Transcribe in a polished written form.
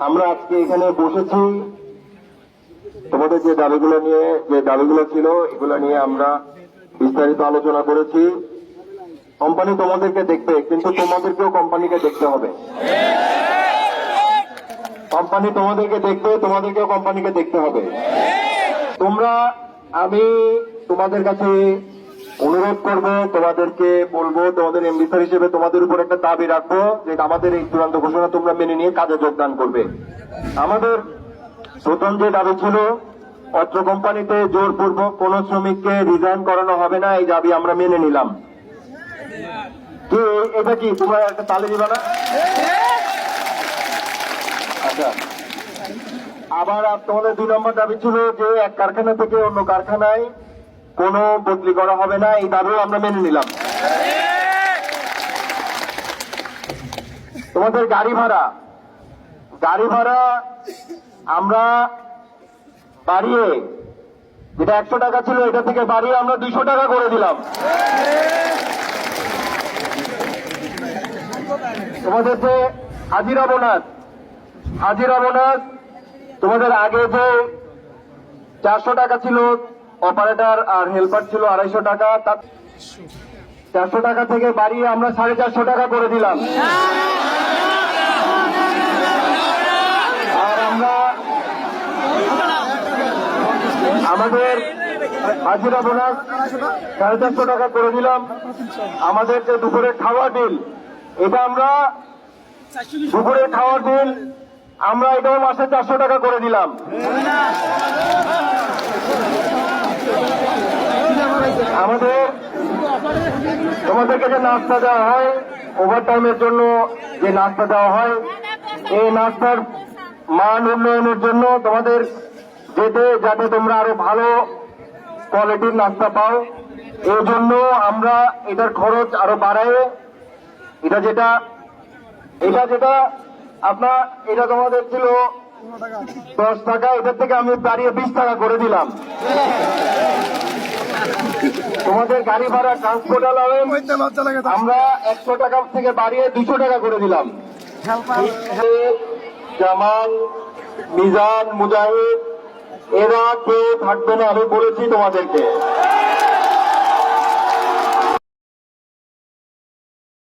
আমরা আজকে এখানে বসেছি তোমাদের যে দাবিগুলো ছিল এগুলো নিয়ে আমরা বিস্তারিত আলোচনা করেছি। কোম্পানি তোমাদেরকে দেখবে, কিন্তু তোমাদেরকেও কোম্পানিকে দেখতে হবে। কোম্পানি তোমাদেরকে দেখবে, তোমাদেরকেও কোম্পানিকে দেখতে হবে। আমি তোমাদের কাছে অনুরোধ করব, তোমাদেরকে বলবো, তোমাদের এমডি স্যার হিসেবে তোমাদের উপর একটা দাবি রাখবো যে আমাদের এই চূড়ান্ত ঘোষণা তোমরা মেনে নিয়ে কাজে যোগদান করবে। আমাদের প্রথম যে দাবি ছিল, অত্র কোম্পানিতে জোরপূর্বক কোন শ্রমিককে রিজাইন করানো হবে না, এই দাবি আমরা মেনে নিলাম। কি এটা কি তোমরা একটা তালি দিবা না? আচ্ছা, আবার তোমাদের 2 নম্বর দাবি ছিল যে এক কারখানা থেকে অন্য কারখানায় কোনো বদলি করা হবে না, এই দাবিও আমরা মেনে নিলাম। তোমাদের গাড়ি ভাড়া আমরা বাড়িয়ে, যেটা 100 টাকা ছিল এটা থেকে বাড়িয়ে আমরা 200 টাকা করে দিলাম। তোমাদের যে হাজিরা বোনাস তোমাদের আগে যে 400 টাকা ছিল, অপারেটর আর হেল্পার ছিল 250 টাকা, 400 টাকা থেকে বাড়িয়ে আমরা 450 টাকা করে দিলাম। আর আমরা আমাদের হাজিরা বোনাস 450 টাকা করে দিলাম। আমাদের যে দুপুরের খাওয়ার বিল, এটা আমরা দুপুরের খাওয়ার বিল আমরা এটাও মাসে 400 টাকা করে দিলাম। তোমাদেরকে যে নাস্তা দেওয়া হয়, ওভারটাইমের জন্য যে নাস্তা দেওয়া হয়, এই নাস্তার মান উন্নয়নের জন্য তোমাদের যাতে তোমরা আরো ভালো কোয়ালিটির নাস্তা পাও, এই জন্য আমরা এটার খরচ আরো বাড়াই। এটা যেটা এটা তোমাদের ছিল 10 টাকা, এটার থেকে আমি বাড়িয়ে 20 টাকা করে দিলাম। তোমাদের গাড়ি ভাড়া, ট্রান্সপোর্ট অ্যালাউন্স আমরা 100 টাকা থেকে বাড়িয়ে 200 টাকা করে দিলাম। জামাল, মিজান, মুজাহিদ এরা কেউ থাকবে না, আমি বলেছি তোমাদেরকে।